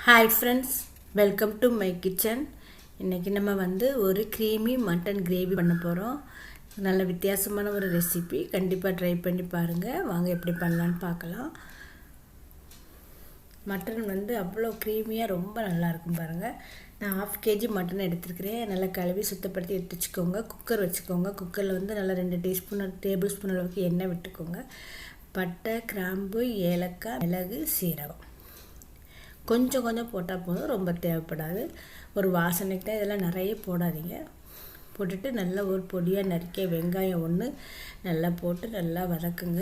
Hi friends, welcome to my kitchen. இன்றைக்கி நம்ம ஒரு க்ரீமி மட்டன் கிரேவி பண்ண போகிறோம். நல்ல வித்தியாசமான ஒரு ரெசிபி. கண்டிப்பாக ட்ரை பண்ணி பாருங்கள். வாங்க எப்படி பண்ணலான்னு பார்க்கலாம். மட்டன் அவ்வளோ க்ரீமியாக ரொம்ப நல்லாயிருக்கும் பாருங்கள். நான் 1/2 kg மட்டன் எடுத்துருக்கிறேன். நல்லா கழுவி சுத்தப்படுத்தி எடுத்து வச்சுக்கோங்க. குக்கர் வச்சுக்கோங்க. குக்கரில் நல்லா 2 டேபிள் ஸ்பூன் அளவுக்கு எண்ணெய் விட்டுக்கோங்க. பட்டை, கிராம்பு, ஏலக்காய், மிளகு, சீரகம் கொஞ்சம் கொஞ்சம் போட்டால் போதும், ரொம்ப தேவைப்படாது. ஒரு வாசனைக்கு தான், இதெல்லாம் நிறைய போடாதீங்க. போட்டுட்டு நல்லா ஒரு பொடியாக நறுக்கிய வெங்காயம் 1 நல்லா போட்டு நல்லா வதக்குங்க.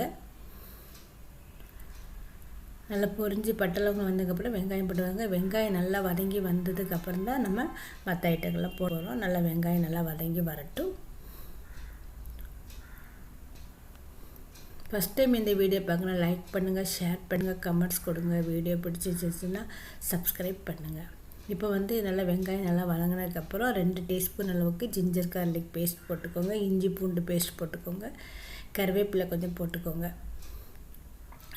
நல்லா பொரிஞ்சு பட்டளவங்க வந்ததுக்கப்புறம் வெங்காயம் போட்டுவாங்க. வெங்காயம் நல்லா வதங்கி வந்ததுக்கப்புறம் தான் நம்ம மற்ற ஐட்டங்கள்லாம் போடுறோம். நல்லா வெங்காயம் நல்லா வதங்கி வரட்டும். ஃபஸ்ட் டைம் இந்த வீடியோ பார்க்கணும், லைக் பண்ணுங்கள், ஷேர் பண்ணுங்கள், கமெண்ட்ஸ் கொடுங்க. வீடியோ பிடிச்சிருச்சுன்னா சப்ஸ்கிரைப் பண்ணுங்கள். இப்போ நல்லா வெங்காயம் நல்லா வதங்கினதுக்கப்புறம் 2 டீஸ்பூன் அளவுக்கு ஜிஞ்சர் கார்லிக் பேஸ்ட் போட்டுக்கோங்க. இஞ்சி பூண்டு பேஸ்ட் போட்டுக்கோங்க. கருவேப்பிலை கொஞ்சம் போட்டுக்கோங்க.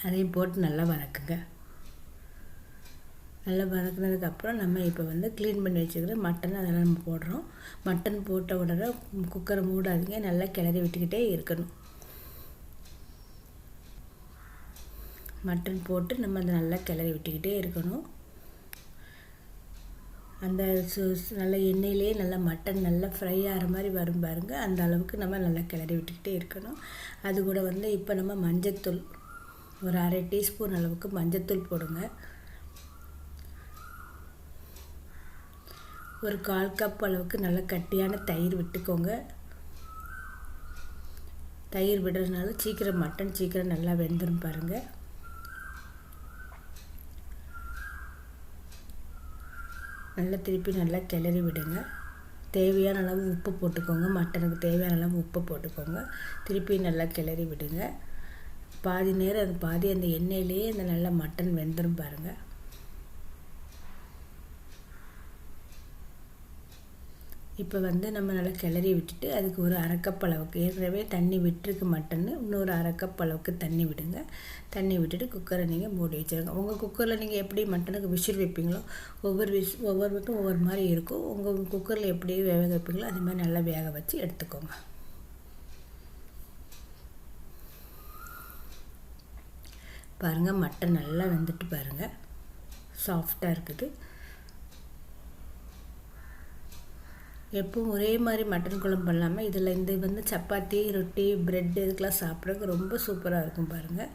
அதையும் போட்டு நல்லா வதக்குங்க. நல்லா வதக்குனதுக்கப்புறம் நம்ம இப்போ க்ளீன் பண்ணி வச்சுக்கிற மட்டன் அதெல்லாம் நம்ம போடுறோம். மட்டன் போட்ட உடனே குக்கரை மூடாதீங்க, நல்லா கிளறி விட்டுக்கிட்டே இருக்கணும். மட்டன் போட்டு நம்ம அதை நல்லா கிளறி விட்டுக்கிட்டே இருக்கணும். அந்த நல்ல எண்ணெயிலே நல்லா மட்டன் நல்லா ஃப்ரை ஆகிற மாதிரி வரும் பாருங்கள். அந்த அளவுக்கு நம்ம நல்லா கிளறி விட்டுக்கிட்டே இருக்கணும். அது கூட இப்போ நம்ம மஞ்சத்தூள் ஒரு 1/2 டீஸ்பூன் அளவுக்கு மஞ்சத்தூள் போடுங்க. ஒரு 1/4 கப் அளவுக்கு நல்லா கட்டியான தயிர் விட்டுக்கோங்க. தயிர் விடுறதுனால மட்டன் சீக்கிரம் நல்லா வெந்துடும் பாருங்கள். நல்லா திருப்பி நல்லா கிளறி விடுங்க. தேவையான அளவு உப்பு போட்டுக்கோங்க. மட்டனுக்கு தேவையான அளவு உப்பு போட்டுக்கோங்க. திருப்பி நல்லா கிளறி விடுங்க. பாதி நேரம் பாதி அந்த எண்ணெயிலேயே அந்த நல்லா மட்டன் வெந்துடும் பாருங்கள். இப்போ நம்ம நல்லா கிளறி விட்டுட்டு அதுக்கு ஒரு 1/2 கப் அளவுக்கு, ஏற்கனவே தண்ணி விட்டுருக்கு மட்டன், இன்னொரு 1/2 கப் அளவுக்கு தண்ணி விடுங்க. தண்ணி விட்டுட்டு குக்கரை நீங்கள் மூடி வச்சுருங்க. உங்கள் குக்கரில் நீங்கள் எப்படி மட்டனுக்கு விசில் வைப்பீங்களோ ஒவ்வொருக்கும் ஒவ்வொரு மாதிரி இருக்கும். உங்கள் குக்கரில் எப்படி வேக வைப்பீங்களோ அது மாதிரி நல்லா வேக வச்சு எடுத்துக்கோங்க. பாருங்கள், மட்டன் நல்லா வெந்துட்டு பாருங்கள், சாஃப்டாக இருக்குது. எப்பவும் ஒரே மாதிரி மட்டன் குழம்பு பண்ணாமல் இதில் இந்த சப்பாத்தி, ரொட்டி, ப்ரெட் இதுக்கெலாம் சாப்பிட்றதுக்கு ரொம்ப சூப்பராக இருக்கும் பாருங்கள்.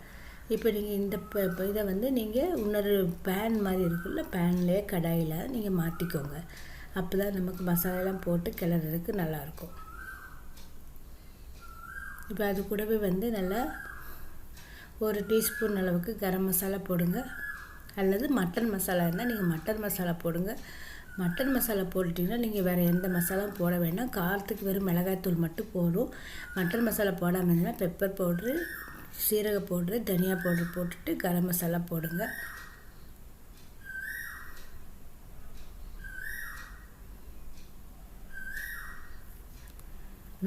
இப்போ நீங்கள் இந்த இதை நீங்கள் இன்னொரு பேன் மாதிரி இருக்குல்ல, பேன்லேயே கடாயில் நீங்கள் மாற்றிக்கோங்க. அப்போ தான் நமக்கு மசாலாலாம் போட்டு கிளறதுக்கு நல்லாயிருக்கும். இப்போ அது கூடவே நல்லா 1 டீஸ்பூன் அளவுக்கு கரம் மசாலா போடுங்க. அல்லது மட்டன் மசாலா இருந்தால் நீங்கள் மட்டன் மசாலா போடுங்க. மட்டன் மசாலா போட்டுட்டிங்கன்னா நீங்கள் வேறு எந்த மசாலாவும் போட வேண்டாம். காரத்துக்கு வெறும் மிளகாய்த்தூள் மட்டும் போடும். மட்டன் மசாலா போடாமல் இருந்ததுன்னா பெப்பர் பவுட்ரு, சீரக பவுட்ரு, தனியா பவுட்ரு போட்டுட்டு கரம் மசாலா போடுங்க.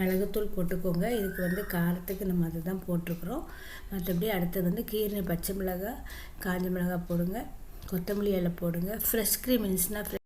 மிளகுத்தூள் போட்டுக்கோங்க. இதுக்கு காரத்துக்கு நம்ம அதை தான் போட்டிருக்குறோம். மற்றபடி அடுத்தது கீரை, பச்சை மிளகாய், காஞ்ச மிளகாய் போடுங்க. கொத்தமல்லி இலை போடுங்க. ஃப்ரெஷ் க்ரீம் இருந்துச்சுன்னா